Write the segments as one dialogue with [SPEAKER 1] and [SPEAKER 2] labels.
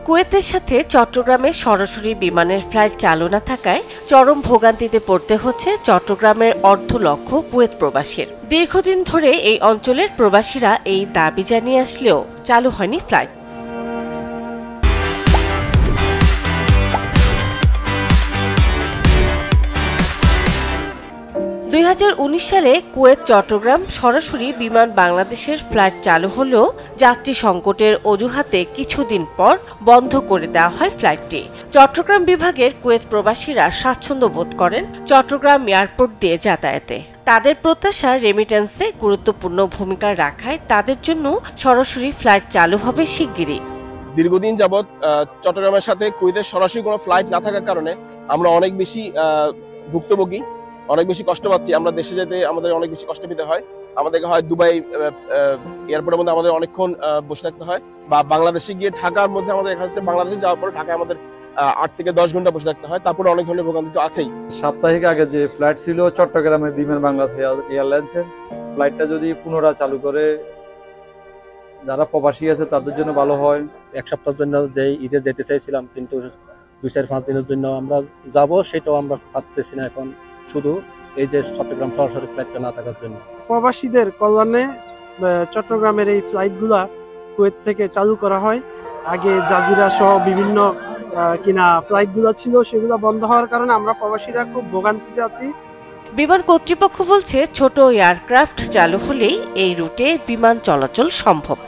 [SPEAKER 1] কুয়েতের সাথে চট্টগ্রামে সরাসরি বিমানের ফ্লাইট চালু না থাকায় চরম ভোগান্তিতে পড়তে হচ্ছে চট্টগ্রামের অর্ধ লক্ষ কুয়েত প্রবাসীর। দীর্ঘদিন ধরে এই অঞ্চলের প্রবাসীরা এই দাবি জানিয়ে আসলেও চালু হয়নি ফ্লাইট। 2019 সালে কুয়েত চট্টগ্রাম সরাসরি বিমান বাংলাদেশের ফ্লাইট চালু হলেও যাত্রী সংকটের অজুহাতে কিছুদিন পর বন্ধ করে দেওয়া হয় ফ্লাইটটি। চট্টগ্রাম বিভাগের কুয়েত প্রবাসীরা স্বাচ্ছন্দ্য বোধ করেন চট্টগ্রাম এয়ারপোর্ট দিয়ে যাতায়াতে। তাদের প্রত্যাশা রেমিটেন্সে গুরুত্বপূর্ণ ভূমিকা রাখায় তাদের জন্য সরাসরি ফ্লাইট চালু হবে শিগগিরই।
[SPEAKER 2] দীর্ঘদিন যাবৎ চট্টগ্রামের সাথে কুয়েতের সরাসরি কোনো ফ্লাইট না থাকার কারণে আমরা অনেক বেশি ভুক্তভোগী, অনেক বেশি কষ্ট পাচ্ছি। আমরা দেশে যেতে আমাদের অনেক বেশি কষ্ট পেতে হয়। আমাদেরকে হয় দুবাই এয়ারপোর্টের মধ্যে আমাদের অনেকক্ষণ বসে থাকতে হয়, বা বাংলাদেশে গিয়ে ঢাকার মধ্যে আমাদের এখানে বাংলাদেশে যাওয়ার পরে ঢাকায় আমাদের 8 থেকে 10 ঘন্টা বসে থাকতে হয়। তারপরে অনেক ধরনের ভোগান্তি তো আছেই।
[SPEAKER 3] সাপ্তাহিক আগে যে ফ্লাইট ছিল চট্টগ্রামে বিমান বাংলাদেশ এয়ারলাইন্সের, ফ্লাইটটা যদি পুনরায় চালু করে যারা প্রবাসী আছে তাদের জন্য ভালো হয়।
[SPEAKER 4] এক সপ্তাহের জন্য যে ঈদে যেতে চাইছিলাম, কিন্তু 2-4-5 দিনের জন্য আমরা যাব, সেটাও আমরা পারতেছি না এখন, শুধু এই যে চট্টগ্রাম সরাসরি ফ্লাইটটা না থাকার জন্য।
[SPEAKER 5] প্রবাসীদের কল্যাণে চট্টগ্রামের এই ফ্লাইটগুলা কুয়েত থেকে চালু করা হয়। আগে জাজিরা সহ বিভিন্ন কিনা ফ্লাইটগুলো ছিল, সেগুলো বন্ধ হওয়ার কারণে আমরা প্রবাসীরা খুব ভোগান্তিতে আছি।
[SPEAKER 1] বিমান কর্তৃপক্ষ বলছে ছোট এয়ারক্রাফট চালু হলেই এই রুটে বিমান চলাচল সম্ভব।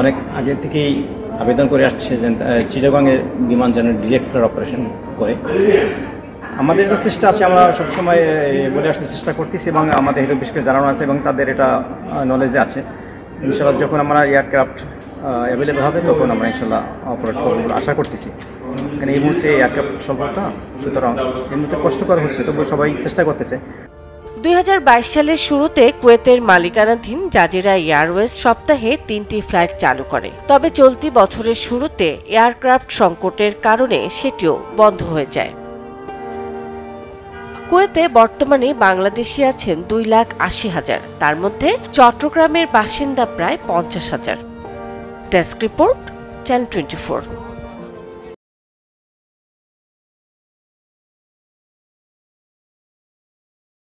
[SPEAKER 6] অনেক আগে থেকেই আবেদন করে আসছে যে চিটাগংয়ের বিমান যেন ডিরেক্ট ফ্লাইট অপারেশন করে। আমাদের একটা চেষ্টা আছে, আমরা সবসময় বলে আসতে চেষ্টা করতেছি এবং আমাদের হেড অফিসকে জানানো আছে এবং তাদের এটা নলেজে আছে। ইনশাল্লাহ যখন আমরা এয়ারক্রাফট অ্যাভেলেবেল হবে তখন আমরা ইনশাল্লাহ অপারেট করব আশা করতেছি। কারণ এই মুহূর্তে এয়ারক্রাফট সম্ভবটা, সুতরাং এই মুহূর্তে কষ্টকর হচ্ছে, তবু সবাই চেষ্টা করতেছে।
[SPEAKER 1] 2022 সালের শুরুতে কুয়েতের মালিকানাধীন জাজিরা এয়ারওয়েজ সপ্তাহে 3টি ফ্লাইট চালু করে। তবে চলতি বছরের শুরুতে এয়ারক্রাফট সংকটের কারণে সেটিও বন্ধ হয়ে যায়। কুয়েতে বর্তমানে বাংলাদেশি আছেন 2,80,000, তার মধ্যে চট্টগ্রামের বাসিন্দা প্রায় 50,000। Desk report, channel 24।